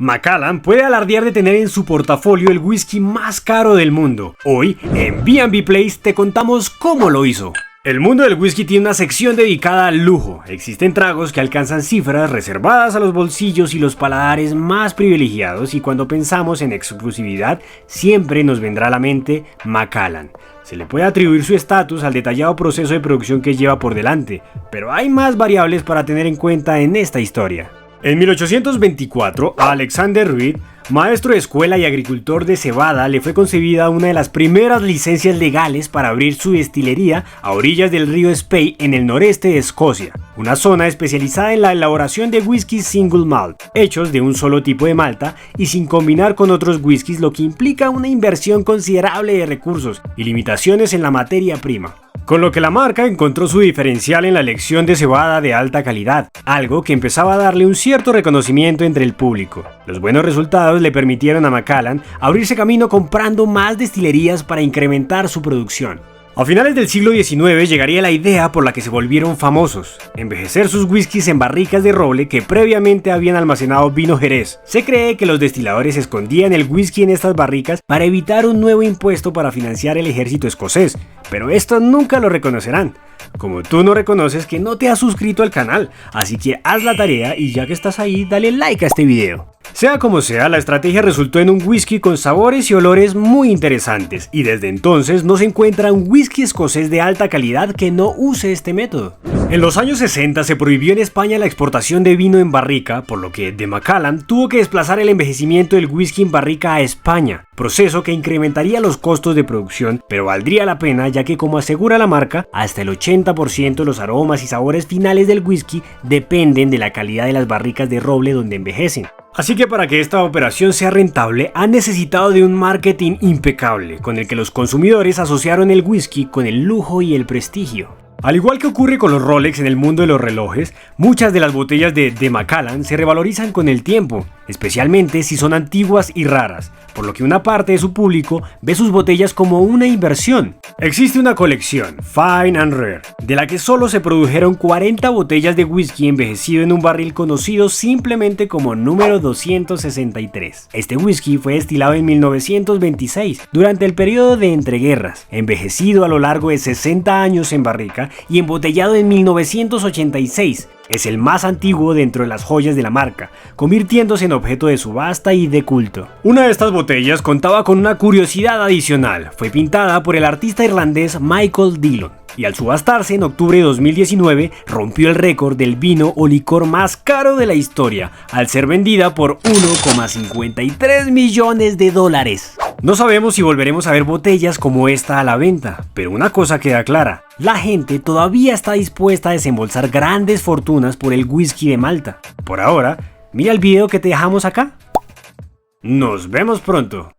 Macallan puede alardear de tener en su portafolio el whisky más caro del mundo. Hoy, en B&B Place, te contamos cómo lo hizo. El mundo del whisky tiene una sección dedicada al lujo. Existen tragos que alcanzan cifras reservadas a los bolsillos y los paladares más privilegiados, y cuando pensamos en exclusividad, siempre nos vendrá a la mente Macallan. Se le puede atribuir su estatus al detallado proceso de producción que lleva por delante, pero hay más variables para tener en cuenta en esta historia. En 1824, a Alexander Reed, maestro de escuela y agricultor de cebada, le fue concedida una de las primeras licencias legales para abrir su destilería a orillas del río Spey en el noreste de Escocia, una zona especializada en la elaboración de whiskies single malt, hechos de un solo tipo de malta y sin combinar con otros whiskies, lo que implica una inversión considerable de recursos y limitaciones en la materia prima. Con lo que la marca encontró su diferencial en la elección de cebada de alta calidad, algo que empezaba a darle un cierto reconocimiento entre el público. Los buenos resultados le permitieron a Macallan abrirse camino comprando más destilerías para incrementar su producción. A finales del siglo XIX llegaría la idea por la que se volvieron famosos: envejecer sus whiskies en barricas de roble que previamente habían almacenado vino jerez. Se cree que los destiladores escondían el whisky en estas barricas para evitar un nuevo impuesto para financiar el ejército escocés, pero estos nunca lo reconocerán. Como tú no reconoces que no te has suscrito al canal, así que haz la tarea y ya que estás ahí, dale like a este video. Sea como sea, la estrategia resultó en un whisky con sabores y olores muy interesantes, y desde entonces no se encuentra un whisky escocés de alta calidad que no use este método. En los años 60 se prohibió en España la exportación de vino en barrica, por lo que de Macallan tuvo que desplazar el envejecimiento del whisky en barrica a España, proceso que incrementaría los costos de producción, pero valdría la pena ya que, como asegura la marca, hasta el 80% de los aromas y sabores finales del whisky dependen de la calidad de las barricas de roble donde envejecen. Así que para que esta operación sea rentable, han necesitado de un marketing impecable, con el que los consumidores asociaron el whisky con el lujo y el prestigio. Al igual que ocurre con los Rolex en el mundo de los relojes, muchas de las botellas de Macallan se revalorizan con el tiempo, especialmente si son antiguas y raras, por lo que una parte de su público ve sus botellas como una inversión. Existe una colección, Fine and Rare, de la que solo se produjeron 40 botellas de whisky envejecido en un barril conocido simplemente como número 263. Este whisky fue destilado en 1926, durante el periodo de entreguerras, envejecido a lo largo de 60 años en barrica y embotellado en 1986. Es el más antiguo dentro de las joyas de la marca, convirtiéndose en objeto de subasta y de culto. Una de estas botellas contaba con una curiosidad adicional: fue pintada por el artista irlandés Michael Dillon, y al subastarse en octubre de 2019 rompió el récord del vino o licor más caro de la historia, al ser vendida por 1,53 millones de dólares. No sabemos si volveremos a ver botellas como esta a la venta, pero una cosa queda clara: la gente todavía está dispuesta a desembolsar grandes fortunas por el whisky de Malta. Por ahora, mira el video que te dejamos acá. Nos vemos pronto.